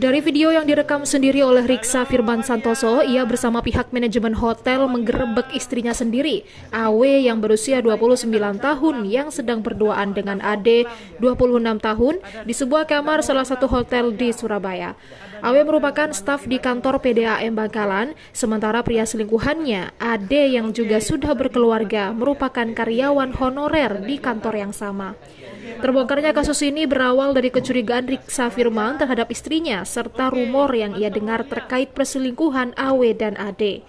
Dari video yang direkam sendiri oleh Riksa Firman Santoso, ia bersama pihak manajemen hotel menggerebek istrinya sendiri, AW yang berusia 29 tahun yang sedang berduaan dengan AD 26 tahun di sebuah kamar salah satu hotel di Surabaya. AW merupakan staf di kantor PDAM Bangkalan, sementara pria selingkuhannya, AD yang juga sudah berkeluarga, merupakan karyawan honorer di kantor yang sama. Terbongkarnya kasus ini berawal dari kecurigaan Riksa Firman terhadap istrinya serta rumor yang ia dengar terkait perselingkuhan AW dan AD.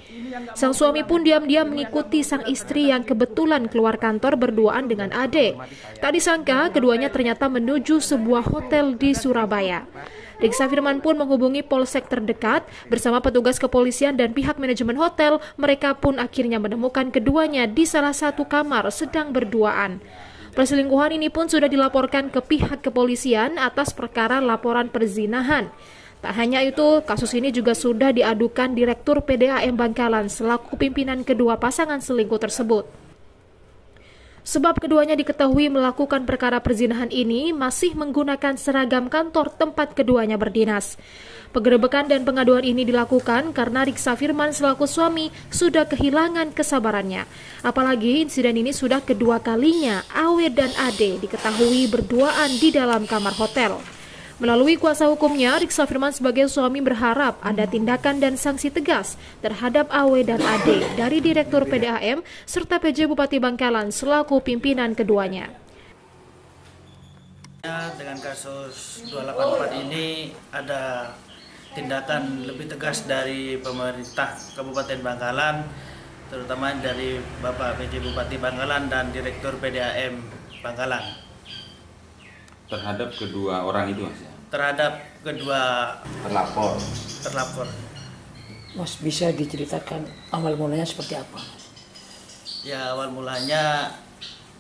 Sang suami pun diam-diam mengikuti sang istri yang kebetulan keluar kantor berduaan dengan AD. Tak disangka keduanya ternyata menuju sebuah hotel di Surabaya. Riksa Firman pun menghubungi polsek terdekat bersama petugas kepolisian dan pihak manajemen hotel. Mereka pun akhirnya menemukan keduanya di salah satu kamar sedang berduaan. Perselingkuhan ini pun sudah dilaporkan ke pihak kepolisian atas perkara laporan perzinahan. Tak hanya itu, kasus ini juga sudah diadukan Direktur PDAM Bangkalan selaku pimpinan kedua pasangan selingkuh tersebut. Sebab keduanya diketahui melakukan perkara perzinahan ini masih menggunakan seragam kantor tempat keduanya berdinas. Penggerebekan dan pengaduan ini dilakukan karena Riksa Firman selaku suami sudah kehilangan kesabarannya. Apalagi insiden ini sudah kedua kalinya AW dan AD diketahui berduaan di dalam kamar hotel. Melalui kuasa hukumnya, Riksa Firman sebagai suami berharap ada tindakan dan sanksi tegas terhadap AW dan AD dari Direktur PDAM serta PJ Bupati Bangkalan selaku pimpinan keduanya. Dengan kasus 284 ini ada tindakan lebih tegas dari pemerintah Kabupaten Bangkalan, terutama dari Bapak PJ Bupati Bangkalan dan Direktur PDAM Bangkalan. Terhadap kedua orang itu, Mas? Terhadap kedua terlapor. Mas, bisa diceritakan awal mulanya seperti apa? Ya, awal mulanya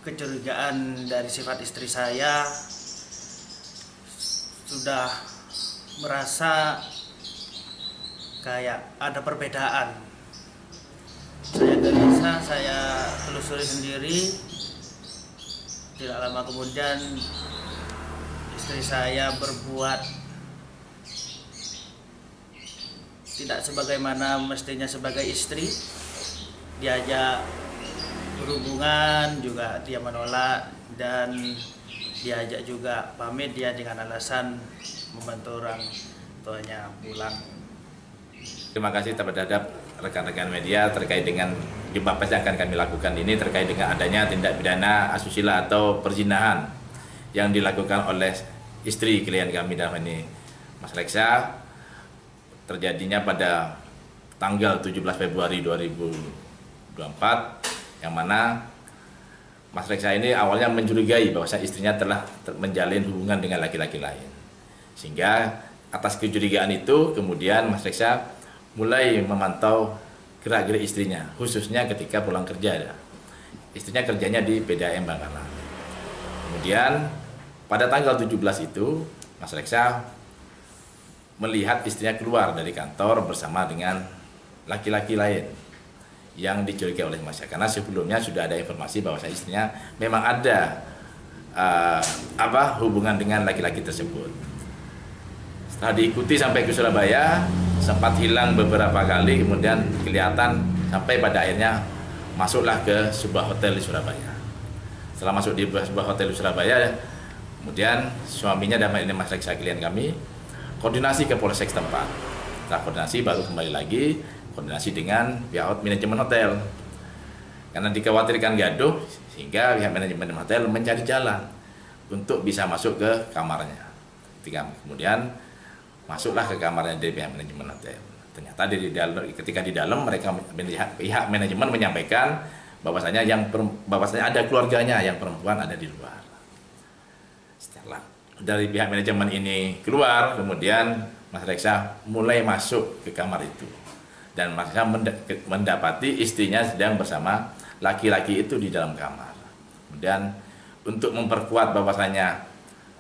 kecurigaan dari sifat istri saya, sudah merasa kayak ada perbedaan. Saya gelisah, saya telusuri sendiri. Tidak lama kemudian istri saya berbuat tidak sebagaimana mestinya sebagai istri. Diajak berhubungan juga dia menolak, dan diajak juga pamit dia dengan alasan membantu orang tuanya pulang. Terima kasih terhadap rekan-rekan media terkait dengan jumpa pers yang akan kami lakukan ini terkait dengan adanya tindak pidana asusila atau perzinahan yang dilakukan oleh istri klien kami dalam ini, Mas Reksa, terjadinya pada tanggal 17 Februari 2024, yang mana Mas Reksa ini awalnya mencurigai bahwa istrinya telah menjalin hubungan dengan laki-laki lain. Sehingga atas kecurigaan itu kemudian Mas Reksa mulai memantau gerak-gerik istrinya, khususnya ketika pulang kerja. Istrinya kerjanya di PDAM Bangkalan. Kemudian pada tanggal 17 itu, Mas Reksa melihat istrinya keluar dari kantor bersama dengan laki-laki lain yang dicurigai oleh Mas. Karena sebelumnya sudah ada informasi bahwa istrinya memang ada hubungan dengan laki-laki tersebut. Setelah diikuti sampai ke Surabaya, sempat hilang beberapa kali, kemudian kelihatan sampai pada akhirnya masuklah ke sebuah hotel di Surabaya. Setelah masuk di sebuah hotel di Surabaya, kemudian suaminya dan ini Mas Reksa klien kami koordinasi ke polsek setempat. Setelah koordinasi baru kembali lagi koordinasi dengan pihak manajemen hotel. Karena dikhawatirkan gaduh sehingga pihak manajemen hotel mencari jalan untuk bisa masuk ke kamarnya. Kemudian masuklah ke kamarnya dari pihak manajemen hotel. Ternyata ketika di dalam mereka pihak manajemen menyampaikan bahwasanya ada keluarganya yang perempuan ada di luar. Setelah dari pihak manajemen ini keluar, kemudian Mas Reksa mulai masuk ke kamar itu, dan Mas Reksa mendapati istrinya sedang bersama laki-laki itu di dalam kamar. Kemudian untuk memperkuat bahwasanya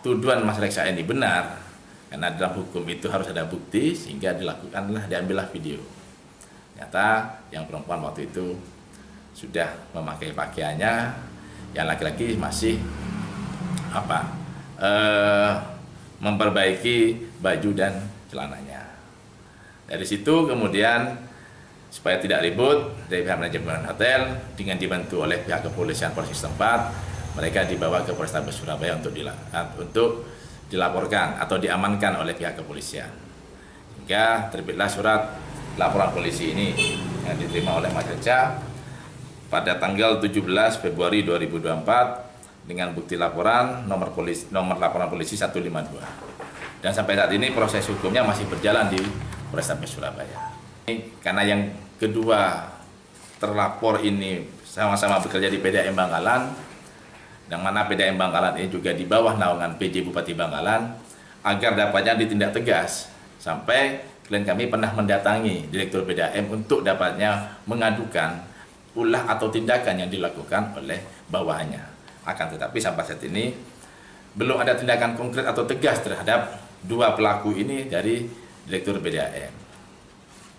tuduhan Mas Reksa ini benar, karena dalam hukum itu harus ada bukti, sehingga diambillah video. Ternyata yang perempuan waktu itu sudah memakai pakaiannya, yang laki-laki masih memperbaiki baju dan celananya. Dari situ kemudian supaya tidak ribut dari pihak manajemen hotel dengan dibantu oleh pihak kepolisian Polres setempat, mereka dibawa ke Polrestabes Surabaya untuk dilaporkan atau diamankan oleh pihak kepolisian. Hingga terbitlah surat laporan polisi ini yang diterima oleh Mas Reca pada tanggal 17 Februari 2024 dengan bukti laporan nomor laporan polisi 152. Dan sampai saat ini proses hukumnya masih berjalan di Polrestabes Surabaya. Karena yang kedua terlapor ini sama-sama bekerja di PDAM Bangkalan, yang mana PDAM Bangkalan ini juga di bawah naungan PJ Bupati Bangkalan, agar dapatnya ditindak tegas. Sampai klien kami pernah mendatangi Direktur PDAM untuk dapatnya mengadukan ulah atau tindakan yang dilakukan oleh bawahannya. Akan tetapi sampai saat ini belum ada tindakan konkret atau tegas terhadap dua pelaku ini dari Direktur PDAM.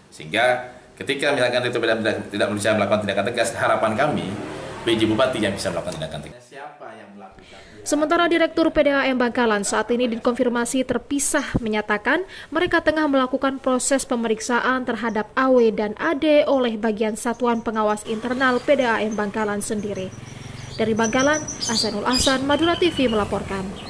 Sehingga ketika misalkan Direktur PDAM tidak bisa melakukan tindakan tegas, harapan kami PJ Bupati yang bisa melakukan tindakan tegas. Siapa yang melakukan? Sementara Direktur PDAM Bangkalan saat ini dikonfirmasi terpisah menyatakan mereka tengah melakukan proses pemeriksaan terhadap AW dan AD oleh bagian Satuan Pengawas Internal PDAM Bangkalan sendiri. Dari Bangkalan, Ahsanul Ahsan, Madura TV melaporkan.